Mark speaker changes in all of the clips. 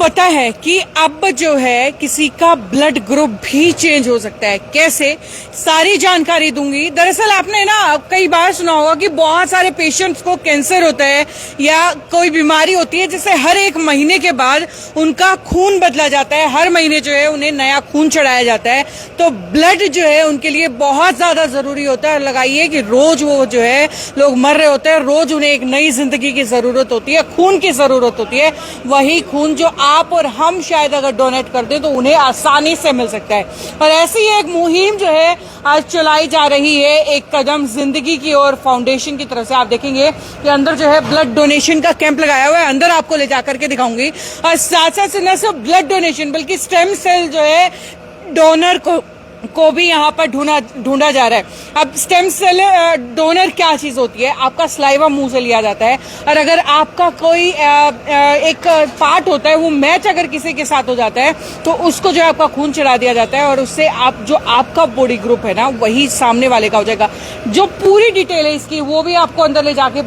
Speaker 1: पता है कि अब जो है किसी का ब्लड ग्रुप भी चेंज हो सकता है? कैसे, सारी जानकारी दूंगी। दरअसल आपने ना कई बार सुना होगा कि बहुत सारे पेशेंट्स को कैंसर होता है या कोई बीमारी होती है जिससे हर एक महीने के बाद उनका खून बदला जाता है, हर महीने जो है उन्हें नया खून चढ़ाया जाता है। तो ब्लड जो है उनके लिए बहुत ज्यादा जरूरी होता है। लगाइए कि रोज वो जो है लोग मर रहे होते हैं, रोज उन्हें एक नई जिंदगी की जरूरत होती है, खून की जरूरत होती है। वही खून जो आप और हम शायद अगर डोनेट कर दें तो उन्हें आसानी से मिल सकता है। और ऐसी एक मुहिम जो है आज चलाई जा रही है, एक कदम जिंदगी की ओर फाउंडेशन की तरफ से। आप देखेंगे कि अंदर जो है ब्लड डोनेशन का कैंप लगाया हुआ है, अंदर आपको ले जाकर के दिखाऊंगी। और साथ साथ न सिर्फ ब्लड डोनेशन बल्कि स्टेम सेल जो है डोनर को भी यहाँ पर ढूंढा जा रहा है। अब स्टेम सेल डोनर क्या चीज होती है? आपका स्लाइवा मुंह से लिया जाता है और अगर आपका कोई एक पार्ट होता है वो मैच अगर किसी के साथ हो जाता है तो उसको जो है आपका खून चढ़ा दिया जाता है और उससे आप जो आपका बॉडी ग्रुप है ना वही सामने वाले का हो जाएगा। जो पूरी डिटेल है इसकी वो भी आपको अंदर ले जाके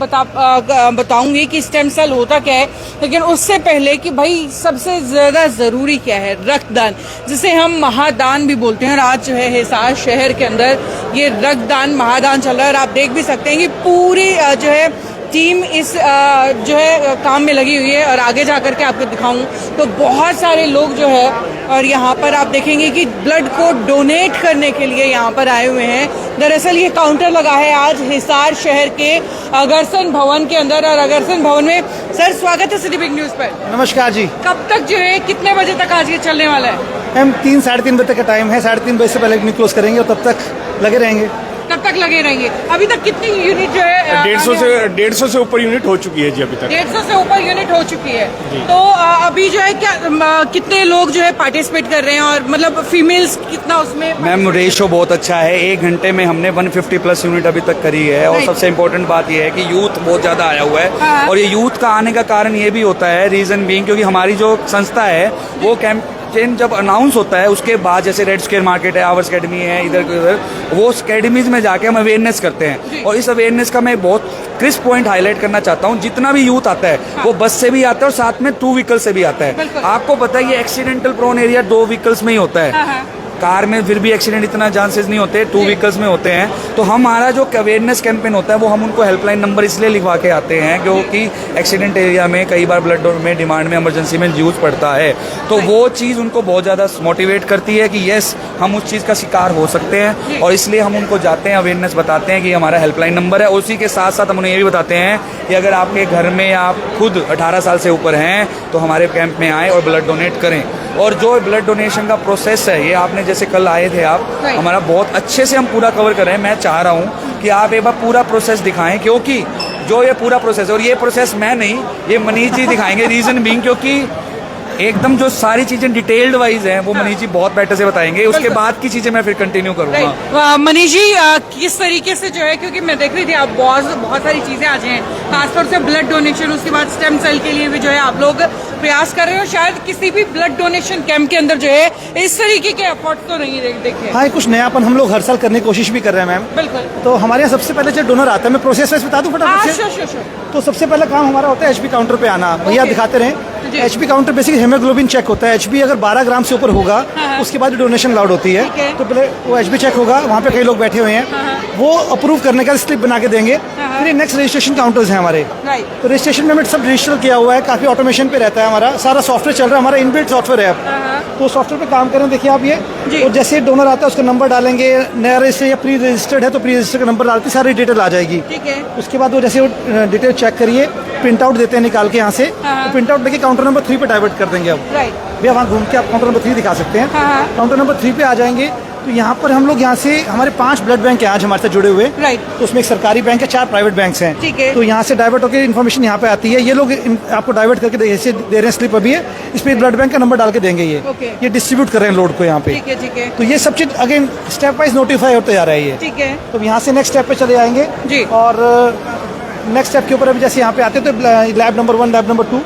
Speaker 1: बताऊंगी कि स्टेम सेल होता क्या है। लेकिन उससे पहले कि भाई सबसे ज्यादा जरूरी क्या है, रक्तदान, जिसे हम महादान भी बोलते हैं। और आज जो है हिसार शहर के अंदर ये रक्तदान महादान चल रहा है और आप देख भी सकते हैं कि पूरी जो है टीम इस जो है काम में लगी हुई है। और आगे जाकर के आपको दिखाऊं तो बहुत सारे लोग जो है और यहाँ पर आप देखेंगे कि ब्लड को डोनेट करने के लिए यहाँ पर आए हुए हैं। दरअसल ये काउंटर लगा है आज हिसार शहर के अगरसन भवन के अंदर। और अगरसन भवन में सर स्वागत है सिटी बिग न्यूज पर।
Speaker 2: नमस्कार जी।
Speaker 1: कब तक जो है, कितने बजे तक आज ये चलने वाला है?
Speaker 2: हम 3 साढ़े 3 बजे तक का टाइम है, 3:30 बजे से पहले नहीं क्लोज करेंगे और तब तक लगे रहेंगे।
Speaker 1: तब तक लगे रहेंगे। अभी तक कितनी यूनिट जो है?
Speaker 3: 150 से ऊपर यूनिट हो चुकी है जी। अभी तक
Speaker 1: 150 से ऊपर यूनिट हो चुकी है। तो अभी जो है क्या कितने लोग जो है पार्टिसिपेट कर रहे हैं और मतलब फीमेल्स कितना उसमें?
Speaker 4: मैम रेशो बहुत अच्छा है। 1 घंटे में हमने 150 प्लस यूनिट अभी तक करी है। और सबसे इम्पोर्टेंट बात यह है कि यूथ बहुत ज्यादा आया हुआ है।
Speaker 1: हाँ।
Speaker 4: और ये यूथ का आने का कारण ये भी होता है, रीजन बीइंग, क्योंकि हमारी जो संस्था है वो कैंपेन जब अनाउंस होता है उसके बाद, जैसे रेड स्क्वायर मार्केट है, आवर्स अकेडमी है, इधर उधर, वो अकेडमीज में जाके हम अवेयरनेस करते हैं। और इस अवेयरनेस का मैं बहुत क्रिस्प पॉइंट हाईलाइट करना चाहता हूँ। जितना भी यूथ आता है वो बस से भी आता है और साथ में 2 व्हीकल से भी आता है। आपको पता है ये एक्सीडेंटल प्रोन एरिया 2 व्हीकल्स में ही होता है। कार में फिर भी एक्सीडेंट इतना चांसेस नहीं होते, 2 व्हीकल्स में होते हैं। तो हमारा जो अवेयरनेस कैंपेन होता है वो हम उनको हेल्पलाइन नंबर इसलिए लिखवा के आते हैं क्योंकि एक्सीडेंट एरिया में कई बार ब्लड में डिमांड में इमरजेंसी में यूज पड़ता है। तो वो चीज़ उनको बहुत ज़्यादा मोटिवेट करती है कि यस हम उस चीज़ का शिकार हो सकते हैं। और इसलिए हम उनको जाते हैं, अवेयरनेस बताते हैं कि हमारा हेल्पलाइन नंबर है। उसी के साथ साथ हम उन्हें ये भी बताते हैं कि अगर आपके घर में आप खुद 18 साल से ऊपर हैं तो हमारे कैंप में आएँ और ब्लड डोनेट करें। और जो ब्लड डोनेशन का प्रोसेस है, ये आपने जैसे कल आए थे आप, हमारा बहुत अच्छे से हम पूरा कवर कर रहे हैं। मैं चाह रहा हूँ कि आप एक बार पूरा प्रोसेस दिखाएं, क्योंकि जो ये पूरा प्रोसेस है, और ये प्रोसेस मैं नहीं, ये मनीष जी दिखाएंगे। रीजन बीइंग क्योंकि एकदम जो सारी चीजें डिटेल्ड वाइज हैं वो मनीष जी बहुत बेटर से बताएंगे। उसके बाद की चीजें मैं फिर कंटिन्यू करूंगा।
Speaker 1: मनीष जी किस तरीके से जो है, क्योंकि मैं देख रही थी आप बहुत सारी चीजें आज हैं, खासतौर से ब्लड डोनेशन, उसके बाद स्टेम सेल के लिए भी जो है आप लोग प्रयास कर रहे हो। शायद किसी भी ब्लड डोनेशन कैंप के अंदर जो है इस तरीके के एफर्ट तो नहीं देखे।
Speaker 2: हाँ, कुछ नयापन हम लोग हर साल करने की कोशिश भी कर रहे हैं मैम।
Speaker 1: बिल्कुल।
Speaker 2: तो हमारे यहाँ सबसे पहले जो डोनर आता है, मैं प्रोसेस बता दूं फटाफट से। तो सबसे पहला काम हमारा होता है एचबी काउंटर पे आना। भैया दिखाते रहे। HB counter basic haemoglobin check होता है। एचबी अगर 12 ग्राम से ऊपर होगा उसके बाद डोनेशन अलाउड होती है। तो पहले वो एचबी चेक होगा, वहाँ पे कई लोग बैठे हुए हैं, वो अप्रूव करने का स्लिप बना के देंगे। फिर नेक्स्ट रजिस्ट्रेशन काउंटर्स हैं हमारे। तो रजिस्ट्रेशन में सब रजिस्टर किया हुआ है, काफी ऑटोमेशन पे रहता है, हमारा सारा सॉफ्टवेयर चल रहा है, हमारा इनबिल्ट सॉफ्टवेयर है। तो सॉफ्टवेयर पे काम करें, देखिए आप ये, और जैसे डोनर आता है उसका नंबर डालेंगे, नया रजिस्टर या प्री रजिस्टर्ड है तो प्री रजिस्टर का नंबर डालते सारी डिटेल आ जाएगी। उसके बाद वो जैसे वो डिटेल चेक करिए, प्रिंट आउट देते हैं निकाल के यहाँ से, तो प्रिंट आउट लेके काउंटर नंबर 3 पे डाइवर्ट कर देंगे। अब भैया वहाँ घूम के आप काउंटर नंबर 3 दिखा सकते हैं। काउंटर नंबर 3 पे आ जाएंगे तो यहाँ पर हम लोग, यहाँ से हमारे 5 ब्लड बैंक हैं आज हमारे साथ जुड़े हुए। तो उसमें एक सरकारी बैंक है, 4 प्राइवेट बैंक्स हैं। तो यहाँ से डाइवर्ट होकर इन्फॉर्मेशन यहाँ पे आती है। ये लोग आपको डाइवर्ट करके ऐसे दे रहे हैं स्लिप, अभी है इस पे ब्लड बैंक का नंबर डाल के देंगे। ये डिस्ट्रीब्यूट कर रहे हैं लोड को यहाँ पे। तो ये सब चीज अगेन स्टेप वाइज नोटिफाई होते जा रहा है ये। तो यहाँ से नेक्स्ट स्टेप पे चले जाएंगे और नेक्स्ट स्टेप के ऊपर अभी जैसे यहाँ पे आते तो लैब नंबर 1, लैब नंबर 2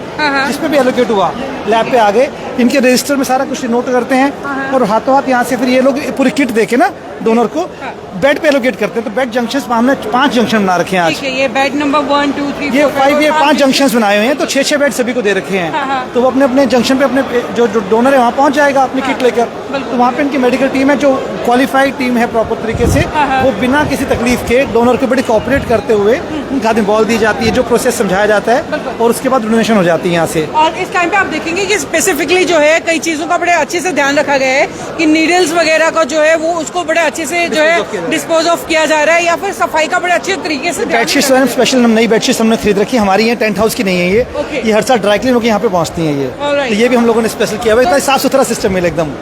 Speaker 2: जिसमें भी एलोकेट हुआ लैब पे आ गए, इनके रजिस्टर में सारा कुछ नोट करते हैं और हाथों हाथ यहाँ से फिर ये लोग पूरी किट देके ना डोनर को बेड पे एलोकेट करते हैं। तो बेड जंक्शंस हमने 5 जंक्शन बना रखे हैं आज।
Speaker 1: ठीक है, ये बेड नंबर 1 2 3
Speaker 2: ये 5 जंक्शंस बनाए हुए हैं, तो 6 बेड सभी को दे रखे हैं। तो वो अपने अपने जंक्शन पे अपने जो डोनर है वहाँ पहुँच जाएगा अपनी किट लेकर। तो वहाँ पे इनकी मेडिकल टीम है जो क्वालिफाइड टीम है प्रॉपर तरीके से, वो बिना किसी तकलीफ के डोनर को बड़ी कोऑपरेट करते हुए उनके हाथ में बॉल दी जाती है, जो प्रोसेस समझाया जाता है और उसके बाद डोनेशन हो जाती है यहाँ से।
Speaker 1: और इस टाइम पे आप देखेंगे कि स्पेसिफिकली जो है कई चीजों का बड़े अच्छे से ध्यान रखा गया है कि नीडल्स वगैरह का जो है वो उसको बड़े अच्छे से जो है डिस्पोज ऑफ किया जा रहा है, या फिर सफाई का बड़े अच्छे तरीके से
Speaker 2: बेडशीट्स स्पेशल नई बेडशीट्स हमने खरीद रखी है, हमारी ये टेंट हाउस की नहीं है ये हर साल ड्राई क्लीन होकर यहाँ पे पहुँचती है ये। तो ये भी हम लोगों ने स्पेशल किया हुआ है, इतना साफ सुथरा सिस्टम है एकदम।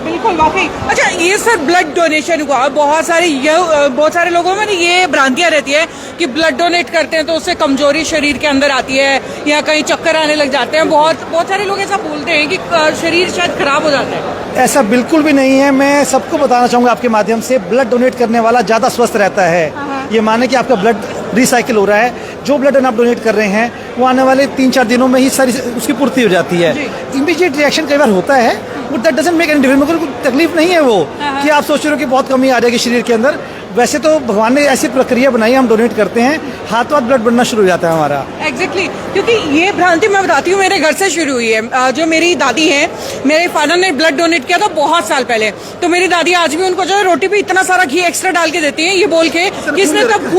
Speaker 1: बिल्कुल वाकई। अच्छा, ये सर ब्लड डोनेशन हुआ, बहुत सारे लोगों में ये भ्रांतियां रहती है कि ब्लड डोनेट करते हैं तो उससे कमजोरी शरीर के अंदर आती है या कहीं चक्कर आने लग जाते हैं। बहुत सारे लोग ऐसा बोलते हैं कि शरीर शायद खराब हो जाता है।
Speaker 2: ऐसा बिल्कुल भी नहीं है। मैं सबको बताना चाहूँगा आपके माध्यम से, ब्लड डोनेट करने वाला ज़्यादा स्वस्थ रहता है। ये माने कि आपका ब्लड रिसाइकिल हो रहा है, जो ब्लड आप डोनेट कर रहे हैं वो आने वाले 3-4 दिनों में ही सारी उसकी पूर्ति हो जाती है। इमीडिएट रिएक्शन कई बार होता है, but that doesn't make any difference. मगर कोई तकलीफ नहीं है वो कि आप सोच रहे हो कि बहुत कमी आ जाएगी शरीर के अंदर। वैसे तो भगवान ने ऐसी प्रक्रिया बनाई, हम डोनेट करते हैं, हाथों हाथ ब्लड बनना शुरू हो जाता है हमारा।
Speaker 1: एग्जैक्टली क्योंकि ये भ्रांति मैं बताती हूँ मेरे घर से शुरू हुई है। जो मेरी दादी हैं, मेरे फादर ने ब्लड डोनेट किया था बहुत साल पहले, तो मेरी दादी आज भी उनको जो है रोटी पे इतना सारा घी एक्स्ट्रा डाल के देती है, ये बोल के कि इसने तब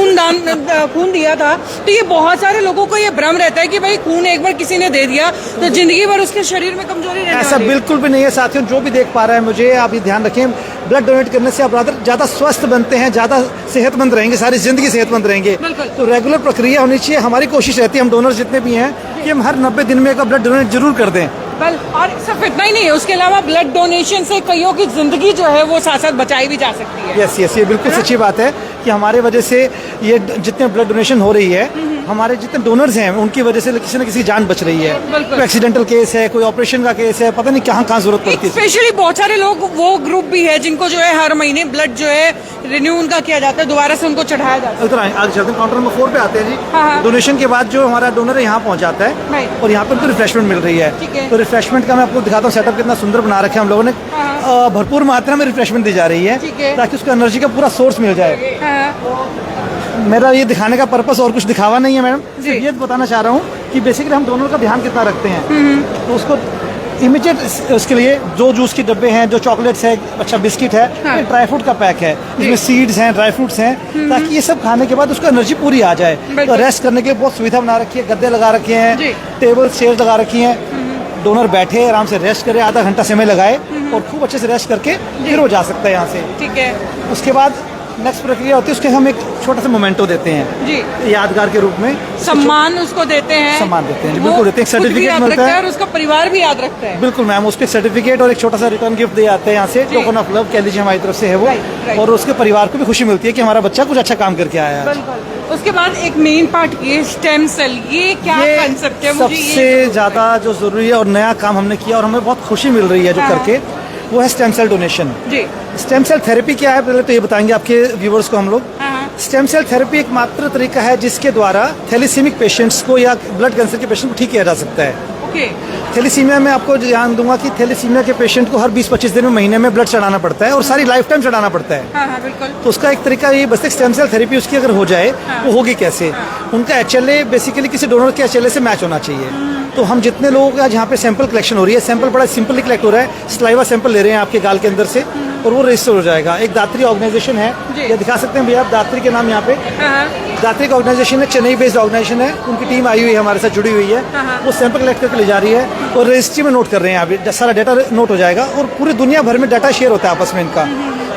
Speaker 1: खून दिया था। तो ये बहुत सारे लोगों को ये भ्रम रहता है कि भाई खून एक बार किसी ने दे दिया तो जिंदगी भर उसके शरीर में कमजोरी रहने
Speaker 2: ऐसा बिल्कुल भी नहीं है साथियों। जो भी देख पा रहा है मुझे, आप ये ध्यान रखें, ब्लड डोनेट करने से आप ज़्यादा स्वस्थ बनते हैं, ज़्यादा सेहतमंद रहेंगे, सारी जिंदगी सेहतमंद रहेंगे। तो रेगुलर प्रक्रिया होनी चाहिए। हमारी कोशिश रहती है, हम डोनर्स जितने भी हैं, कि हम हर 90 दिन में एक ब्लड डोनेट जरूर कर दें।
Speaker 1: और सिर्फ इतना ही नहीं है, उसके अलावा ब्लड डोनेशन से कईयों की जिंदगी जो है वो साथ साथ बचाई भी जा सकती है।
Speaker 2: यस, ये बिल्कुल सच्ची बात है कि हमारे वजह से ये जितने ब्लड डोनेशन हो रही है, हमारे जितने डोनर्स हैं उनकी वजह से किसी न किसी की जान बच रही है। कोई एक्सीडेंटल केस है, कोई ऑपरेशन का केस है, पता नहीं कहाँ जरूरत पड़ती है।
Speaker 1: स्पेशली बहुत सारे लोग, वो ग्रुप भी है जिनको जो है हर महीने ब्लड जो है रिन्यू उनका किया जाता है, दोबारा से उनको चढ़ाया जाता है।
Speaker 2: उधर आगे चलते हैं, काउंटर नंबर 4 पे आते हैं जी। डोनेशन के बाद जो हमारा डोनर है यहाँ पहुँच जाता है और यहाँ पर उनको रिफ्रेशमेंट मिल रही है। तो रिफ्रेशमेंट का मैं आपको दिखाता हूँ, सेटअप कितना सुंदर बना रखे हम लोगों ने। भरपूर मात्रा में रिफ्रेशमेंट दी जा रही है ताकि उसको एनर्जी का पूरा सोर्स मिल जाए। मेरा ये दिखाने का पर्पस और कुछ दिखावा नहीं है मैडम, सिर्फ ये बताना चाह रहा हूँ कि बेसिकली हम डोनर का ध्यान कितना रखते हैं। तो उसको इमीडिएट उसके लिए जो जूस के डब्बे हैं, जो चॉकलेट्स है, अच्छा बिस्किट है, ये ड्राई फ्रूट का पैक है, इसमें सीड्स हैं, ड्राई फ्रूट्स हैं, ताकि ये सब खाने के बाद उसको एनर्जी पूरी आ जाए। तो रेस्ट करने के लिए बहुत सुविधा बना रखी है, गद्दे लगा रखे हैं, टेबल चेयर लगा रखी हैं। डोनर बैठे आराम से रेस्ट करे, आधा घंटा समय लगाए और खूब अच्छे से रेस्ट करके फिर वो जा सकता है यहाँ से।
Speaker 1: ठीक है।
Speaker 2: उसके बाद नेक्स्ट प्रक्रिया होती है, उसके हम एक छोटा सा मोमेंटो देते हैं जी, यादगार के रूप में
Speaker 1: सम्मान उसको देते हैं।
Speaker 2: सम्मान देते हैं, बिल्कुल देते हैं। सर्टिफिकेट मिलता है
Speaker 1: और उसका परिवार भी याद रखता है।
Speaker 2: बिल्कुल मैम, उसके सर्टिफिकेट और एक छोटा सा रिटर्न गिफ्ट दे आते हैं यहाँ से, टोकन ऑफ लव कह लीजिए, हमारी तरफ से है वो। और उसके परिवार को भी खुशी मिलती है कि हमारा बच्चा कुछ अच्छा काम करके आया है।
Speaker 1: उसके बाद एक मेन पार्ट ये स्टेम सेल, ये क्या कंसेप्ट है?
Speaker 2: सबसे ज्यादा जो जरूरी है और नया काम हमने किया और हमें बहुत खुशी मिल रही है जो करके, वो है स्टेम सेल डोनेशन। जी, स्टेम सेल थेरेपी क्या है पहले तो ये बताएंगे आपके व्यूवर्स को हम लोग। स्टेम सेल थेरेपी एक मात्र तरीका है जिसके द्वारा थैलेसीमिक पेशेंट्स को या ब्लड कैंसर के पेशेंट को ठीक किया जा सकता है। थैलेसीमिया में आपको ध्यान दूंगा कि थैलेसीमिया के पेशेंट को हर 20-25 दिन में, महीने में ब्लड चढ़ाना पड़ता है और सारी लाइफ टाइम चढ़ाना पड़ता है। बिल्कुल। तो उसका एक तरीका ये बस स्टेम सेल थेरेपी उसकी अगर हो जाए, वो होगी कैसे? उनका HLA बेसिकली किसी डोनर के HLA से मैच होना चाहिए। तो हम जितने लोगों का जहाँ पे सैंपल कलेक्शन हो रही है, सैंपल बड़ा सिंपली कलेक्ट हो रहा है, स्लाइवा सैंपल ले रहे हैं आपके गाल के अंदर से और वो रजिस्टर हो जाएगा। एक दात्री ऑर्गेनाइजेशन है, ये दिखा सकते हैं भैया आप दात्री के नाम यहाँ पे। दात्री का ऑर्गेनाइजेशन है, चेन्नई बेस्ड ऑर्गेनाइजेशन है, उनकी टीम आई हुई है हमारे साथ जुड़ी हुई है। वो सैंपल कलेक्ट करके ले जा रही है और रजिस्ट्री में नोट कर रहे हैं। अभी सारा डाटा नोट हो जाएगा और पूरी दुनिया भर में डाटा शेयर होता है आपस में इनका।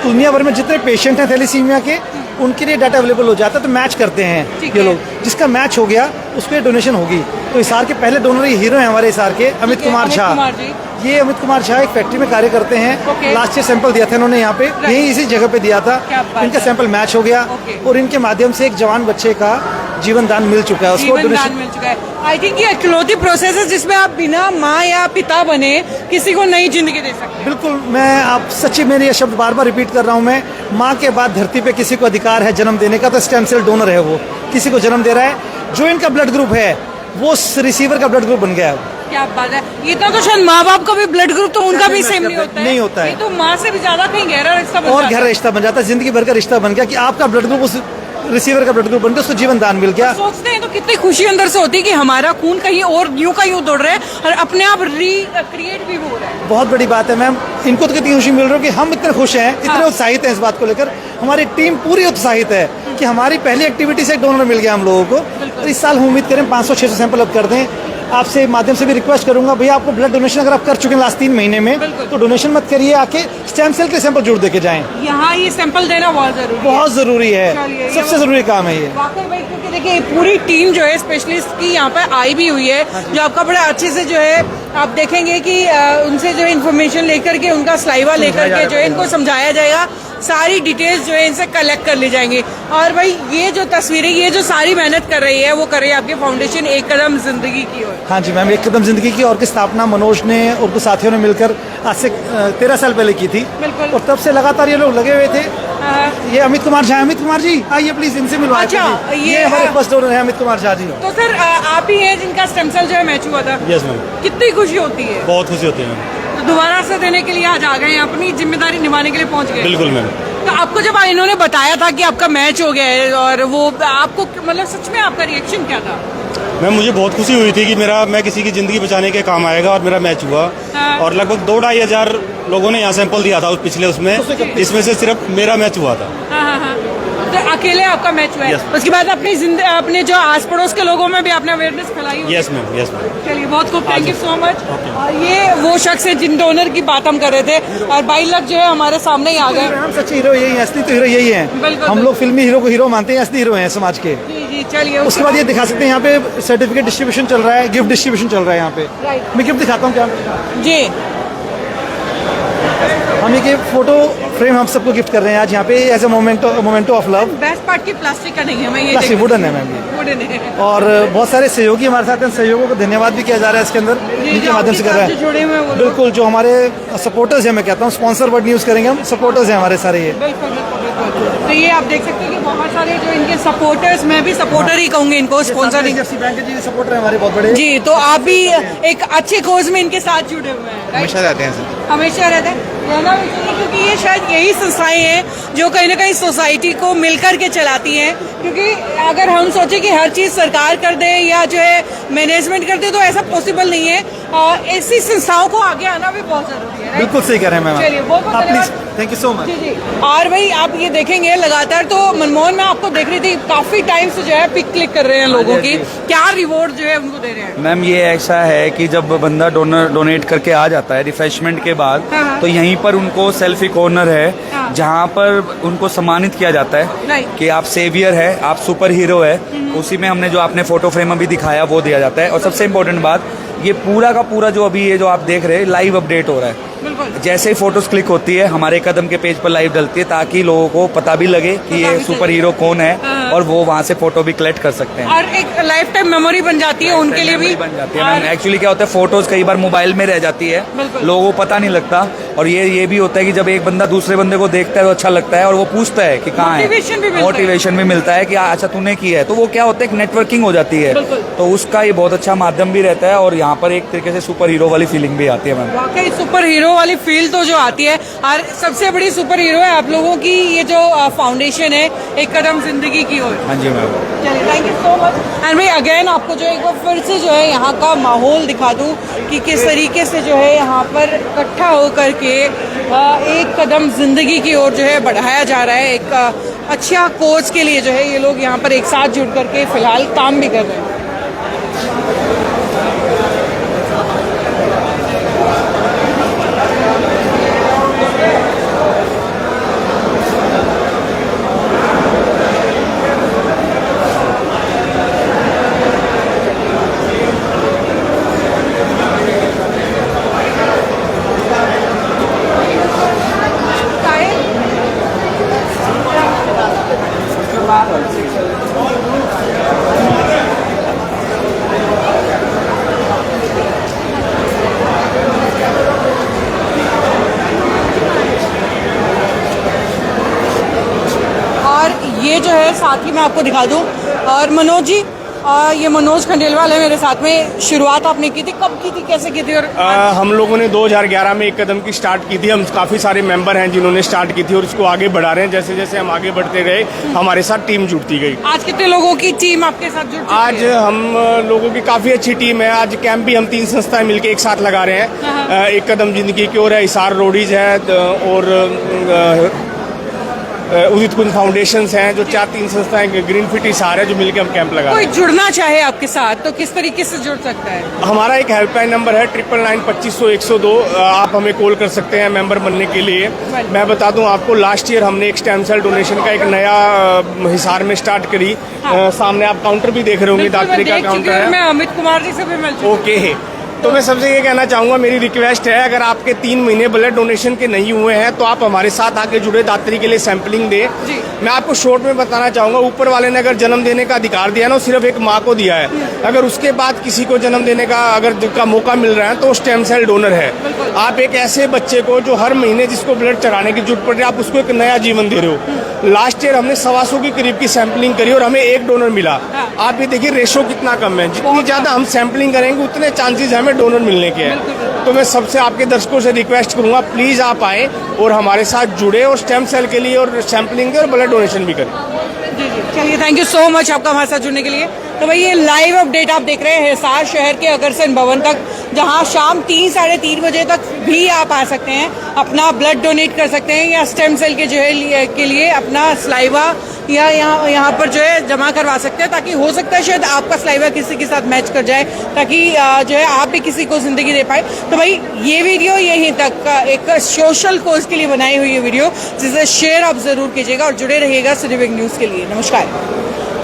Speaker 2: दुनिया भर में जितने पेशेंट हैं थैलेसीमिया के, उनके लिए डाटा अवेलेबल हो जाता है, तो मैच करते हैं ये लोग। जिसका मैच हो गया उसको डोनेशन होगी। तो हिसार के पहले डोनर ये हीरो हैं हमारे हिसार के, अमित कुमार झा। ये अमित कुमार झा एक फैक्ट्री में कार्य करते हैं। लास्ट ईयर सैंपल दिया था इन्होंने यहाँ पे, यही इसी जगह पे दिया था। इनका सैंपल मैच हो गया और इनके माध्यम से एक जवान बच्चे का जीवन दान मिल चुका है, उसको डोनेशन मिल चुका है।
Speaker 1: आई थिंक ये इकलौती प्रोसेस है जिसमें आप बिना माँ या पिता बने किसी को नई जिंदगी दे सकते हैं।
Speaker 2: बिल्कुल, मैं आप सच्ची मेरे ये शब्द बार बार रिपीट कर रहा हूँ। मैं माँ के बाद धरती पे किसी को अधिकार है जन्म देने का, तो स्टेम सेल डोनर है, वो किसी को जन्म दे रहा है। जो इनका ब्लड ग्रुप है वो रिसीवर का ब्लड ग्रुप बन गया है।
Speaker 1: क्या बात है। इतना तो शायद माँ बाप का भी ब्लड ग्रुप तो उनका भी सेम नहीं होता है।
Speaker 2: नहीं होता है।
Speaker 1: ये तो माँ से भी ज्यादा कहीं गहरा रिश्ता बन
Speaker 2: और
Speaker 1: जाता
Speaker 2: गहरा
Speaker 1: है।
Speaker 2: रिश्ता बन जाता है, जिंदगी भर का रिश्ता बन गया कि आपका ब्लड ग्रुप उस रिसीवर का ब्लड ग्रुप बन गया, उसको जीवन दान मिल गया।
Speaker 1: सोचते हैं तो कितनी खुशी अंदर से होती है कि हमारा खून कहीं और यूं का यूं दौड़ रहा है और अपने आप रिक्रिएट भी हो रहा है।
Speaker 2: बहुत बड़ी बात है मैम, इनको तो कितनी खुशी मिल रही है कि हम इतने खुश हैं, इतने उत्साहित हैं इस बात को लेकर। हमारी टीम पूरी उत्साहित है कि हमारी पहली एक्टिविटी से एक डोनर मिल गया हम लोगों को। इस साल हम उम्मीद करें 500-600 सैंपल अब कर दें। आपसे माध्यम से भी रिक्वेस्ट करूंगा, भैया आपको ब्लड डोनेशन अगर आप कर चुके हैं लास्ट 3 महीने में तो डोनेशन मत करिए, आके स्टेम सेल के सैंपल जरूर देके जाएं।
Speaker 1: यहाँ ये सैंपल देना बहुत जरूरी है।
Speaker 2: बहुत जरूरी
Speaker 1: चलिए,
Speaker 2: है, सबसे जरूरी काम है ये।
Speaker 1: वाकई भाई, क्योंकि देखिए पूरी टीम जो है स्पेशलिस्ट की यहाँ पर आई भी हुई है, जो आपका बड़ा अच्छे से जो है आप देखेंगे कि उनसे जो है इन्फॉर्मेशन लेकर के, उनका स्लाइवा लेकर के जो है इनको समझाया जाएगा, सारी डिटेल्स जो है इनसे कलेक्ट कर ली जाएंगी। और भाई ये जो तस्वीरें, ये जो सारी मेहनत कर रही है वो कर रही है आपकी फाउंडेशन एक कदम जिंदगी की ओर।
Speaker 2: हाँ जी मैम, एक कदम जिंदगी की और की स्थापना मनोज ने और कुछ साथियों ने मिलकर आज से 13 साल पहले की थी।
Speaker 1: बिल्कुल।
Speaker 2: और तब से लगातार ये लोग लगे हुए थे। ये अमित कुमार झा, अमित कुमार जी आइए प्लीज, इनसे मिलवाइए।
Speaker 1: अच्छा,
Speaker 2: ये हमारे फर्स्ट डोनर है अमित कुमार झा जी।
Speaker 1: तो सर आप ही हैं जिनका स्टेम सेल जो है मैच हुआ था?
Speaker 3: यस मैम,
Speaker 1: कितनी खुशी होती है।
Speaker 3: बहुत खुशी होती है मैम।
Speaker 1: तो दोबारा से देने के लिए आज आ गए हैं, अपनी जिम्मेदारी निभाने के लिए पहुंच गए।
Speaker 3: बिल्कुल मैम।
Speaker 1: तो आपको जब इन्होंने बताया था कि आपका मैच हो गया है और वो आपको मतलब सच में आपका रिएक्शन क्या था?
Speaker 3: मैम मुझे बहुत खुशी हुई थी कि मैं किसी की ज़िंदगी बचाने के काम आएगा और मेरा मैच हुआ।
Speaker 1: हाँ।
Speaker 3: और लगभग 2-2.5 हज़ार लोगों ने यहाँ सैंपल दिया था उस पिछले उसमें, इसमें से सिर्फ मेरा मैच हुआ था।
Speaker 1: हाँ। तो अकेले आपका मैच हुआ है।
Speaker 3: Yes.
Speaker 1: उसके बाद अपने जो आस पड़ोस के लोगों में भी आपने अवेयरनेस फैलाई होगी।
Speaker 3: Yes ma'am, yes ma'am.
Speaker 1: चलिए बहुत खूब, थैंक यू सो मच। और ये वो शख्स है जिन डोनर की बात हम कर रहे थे और 22 लाख जो है हमारे सामने ही आ गए।
Speaker 2: हम सच्चे हीरो यही है, असली तो हीरो यही है।
Speaker 1: बिल्कुल,
Speaker 2: हम लोग फिल्मी हीरो को हीरो मानते हैं, असली हीरो हैं समाज के।
Speaker 1: जी चलिए।
Speaker 2: उसके बाद ये दिखा सकते हैं, यहाँ पे सर्टिफिकेट डिस्ट्रीब्यूशन चल रहा है, गिफ्ट डिस्ट्रीब्यूशन चल रहा है यहाँ पे।
Speaker 1: राइट।
Speaker 2: मैं गिफ्ट दिखाता हूँ क्या
Speaker 1: जी।
Speaker 2: हम एक फोटो फ्रेम हम सबको गिफ्ट कर रहे हैं आज यहाँ पे as a memento of love.
Speaker 1: Best part की प्लास्टिक का नहीं है, मैं ये
Speaker 2: प्लास्टिक वुडन है मैम ये।
Speaker 1: वुडन है।
Speaker 2: और बहुत सारे सहयोगी हमारे साथ हैं, सहयोगों को धन्यवाद भी किया जा रहा है इसके अंदर, जिनके माध्यम से कर रहा
Speaker 1: जो जुड़े हुए हैं वो
Speaker 2: है।
Speaker 1: लोग।
Speaker 2: बिल्कुल, जो हमारे सपोर्टर्स हैं, मैं कहता हूँ स्पॉन्सर वर्ड यूज करेंगे हम, सपोर्टर्स हैं हमारे सारे ये।
Speaker 1: बिल्कुल। तो ये आप देख सकते हैं कि बहुत सारे जो इनके सपोर्टर्स, मैं भी सपोर्टर ही कहूंगी इनको, स्पॉन्सर नहीं।
Speaker 2: HDFC बैंक के जी सपोर्टर हैं हमारे बहुत बड़े।
Speaker 1: जी, तो आप भी एक अच्छे कोर्स में इनके साथ जुड़े हुए हैं।
Speaker 3: हमेशा रहते हैं सर।
Speaker 1: हमेशा रहते हैं, रहना भी चाहिए, क्योंकि ये शायद यही संस्थाएं हैं जो कहीं ना कहीं सोसाइटी को मिलकर के चलाती हैं। क्योंकि अगर हम सोचें कि हर चीज़ सरकार कर दे या जो है मैनेजमेंट कर दे तो ऐसा पॉसिबल नहीं है, और ऐसी संस्थाओं को आगे आना भी बहुत जरूरी है।
Speaker 2: बिल्कुल सही कह रहे हैं मैम।
Speaker 1: चलिए, बहुत बहुत
Speaker 2: प्लीज,
Speaker 1: धन्यवाद।
Speaker 2: Thank you so much.
Speaker 1: जी। और भाई आप ये देखेंगे लगातार, तो मनमोहन मैं आपको देख रही थी काफी टाइम से जो है पिक क्लिक कर रहे हैं लोगों की, क्या रिवॉर्ड जो है उनको दे रहे हैं?
Speaker 4: मैम ये ऐसा है कि जब बंदा डोनेट करके आ जाता है रिफ्रेशमेंट के बाद,
Speaker 1: हाँ।
Speaker 4: तो यहीं पर उनको सेल्फी कॉर्नर है
Speaker 1: हाँ।
Speaker 4: जहाँ पर उनको सम्मानित किया जाता है
Speaker 1: Right.
Speaker 4: कि आप सेवियर है, आप सुपर हीरो है। उसी में हमने जो आपने फोटो फ्रेम अभी दिखाया वो दिया जाता है। और सबसे इम्पोर्टेंट बात, ये पूरा का पूरा जो अभी ये जो आप देख रहे हैं लाइव अपडेट हो रहा है।
Speaker 1: बिल्कुल।
Speaker 4: जैसे ही फोटोज क्लिक होती है हमारे कदम के पेज पर लाइव डलती है, ताकि लोगों को पता भी लगे कि ये सुपर हीरो कौन है,
Speaker 1: हाँ।
Speaker 4: और वो वहाँ से फोटो भी कलेक्ट कर सकते हैं।
Speaker 1: और एक लाइफ टाइम मेमोरी बन जाती है उनके लिए भी।
Speaker 4: बन जाती है मैम। एक्चुअली क्या होता है, फोटोज कई बार मोबाइल में रह जाती है,
Speaker 1: बिल्कुल।
Speaker 4: लोगों को पता नहीं लगता। और ये भी होता है कि जब एक बंदा दूसरे बंदे को देखता है तो अच्छा लगता है, और वो पूछता है कि कहाँ
Speaker 1: Motivation भी
Speaker 4: है,
Speaker 1: मिलता है।
Speaker 4: मोटिवेशन भी मिलता है कि अच्छा तूने किया है। तो वो क्या होता है, एक नेटवर्किंग हो जाती है।
Speaker 1: बिल्कुल।
Speaker 4: तो उसका ये बहुत अच्छा माध्यम भी रहता है, और यहाँ पर एक तरीके से सुपर हीरो वाली फीलिंग भी आती है मैम।
Speaker 1: वाकई सुपर हीरो वाली फील तो जो आती है, और सबसे बड़ी सुपर हीरो है आप लोगों की ये जो फाउंडेशन है एक कदम जिंदगी की ओर।
Speaker 4: हाँ जी मैम।
Speaker 1: चलिए, thank you so much. And भाई अगेन आपको जो एक बार फिर से जो है यहाँ का माहौल दिखा दूँ कि किस तरीके से जो है यहाँ पर इकट्ठा होकर के एक कदम जिंदगी की ओर जो है बढ़ाया जा रहा है। एक अच्छा कोच के लिए जो है ये लोग यहाँ पर एक साथ जुड़ करके फिलहाल काम भी कर रहे हैं। ये जो है साथ ही मैं आपको दिखा दूं। और मनोज जी, ये मनोज खंडेलवाल है मेरे साथ में। शुरुआत आपने की थी, कब की थी, कैसे की थी? और
Speaker 5: हम लोगों ने 2011 में एक कदम की स्टार्ट की थी। हम काफ़ी सारे मेंबर हैं जिन्होंने स्टार्ट की थी और इसको आगे बढ़ा रहे हैं। जैसे जैसे हम आगे बढ़ते गए हमारे साथ टीम जुड़ती गई।
Speaker 1: आज कितने लोगों की टीम आपके साथ जुड़ चुकी
Speaker 5: आज
Speaker 1: है?
Speaker 5: हम लोगों की काफ़ी अच्छी टीम है। आज कैंप भी हम 3 संस्थाएं मिलकर एक साथ लगा रहे हैं। एक कदम जिंदगी की ओर है, हिसार रोडीज है और उदित कुंज फाउंडेशंस हैं, जो 4-3 संस्थाएं, ग्रीन फिट हिसार है, जो मिलकर हम कैंप लगा रहे
Speaker 1: कोई
Speaker 5: हैं।
Speaker 1: जुड़ना चाहे आपके साथ तो किस तरीके से जुड़ सकता है?
Speaker 5: हमारा एक हेल्पलाइन नंबर है 99925102। आप हमें कॉल कर सकते हैं मेंबर बनने के लिए। मैं बता दूं आपको, लास्ट ईयर हमने एक स्टेम सेल डोनेशन का एक नया हिसार में स्टार्ट करी। सामने आप काउंटर भी देख रहे होंगे,
Speaker 1: बिल्कुल, मैं
Speaker 5: दात्री का
Speaker 1: देख चुकी
Speaker 5: काउंटर
Speaker 1: हूँ,
Speaker 5: है।
Speaker 1: मैं अमित कुमार जी से भी मिल चुकी हूँ।
Speaker 5: ओके, तो मैं सबसे ये कहना चाहूँगा, मेरी रिक्वेस्ट है, अगर आपके 3 महीने ब्लड डोनेशन के नहीं हुए हैं तो आप हमारे साथ आके जुड़े, दात्री के लिए सैंपलिंग दें।
Speaker 1: जी।
Speaker 5: मैं आपको शॉर्ट में बताना चाहूँगा, ऊपर वाले ने अगर जन्म देने का अधिकार दिया ना, वो सिर्फ एक माँ को दिया है। अगर उसके बाद किसी को जन्म देने का अगर का मौका मिल रहा है तो स्टेम सेल डोनर है। आप एक ऐसे बच्चे को जो हर महीने जिसको ब्लड चढ़ाने की जरूरत पड़ रही है, आप उसको एक नया जीवन दे रहे हो। लास्ट ईयर हमने 125 के करीब की सैंपलिंग करी और हमें एक डोनर मिला। आप ये देखिए रेशो कितना कम है। जितनी ज्यादा हम सैंपलिंग करेंगे उतने चांसेस हमें डोनर मिलने के हैं। तो मैं सबसे आपके दर्शकों से रिक्वेस्ट करूंगा, प्लीज आप आए और हमारे साथ जुड़े और स्टेम सेल के लिए और सैंपलिंग और ब्लड डोनेशन भी करें।
Speaker 1: चलिए, थैंक यू सो मच आपका हमारे साथ जुड़ने के लिए। तो भाई ये लाइव अपडेट आप देख रहे हैं हिसार शहर के अग्रसेन भवन तक, जहां शाम 3-3:30 बजे तक भी आप आ सकते हैं, अपना ब्लड डोनेट कर सकते हैं या स्टेम सेल के जो है के लिए अपना स्लाइवा या यहाँ पर जो है जमा करवा सकते हैं, ताकि हो सकता है शायद आपका स्लाइवा किसी के साथ मैच कर जाए, ताकि जो है आप भी किसी को जिंदगी दे पाए। तो भाई ये वीडियो यहीं तक एक सोशल कोज के लिए बनाई हुई है वीडियो, जिसे शेयर आप जरूर कीजिएगा और जुड़े रहिएगा सिटी न्यूज के लिए। नमस्कार।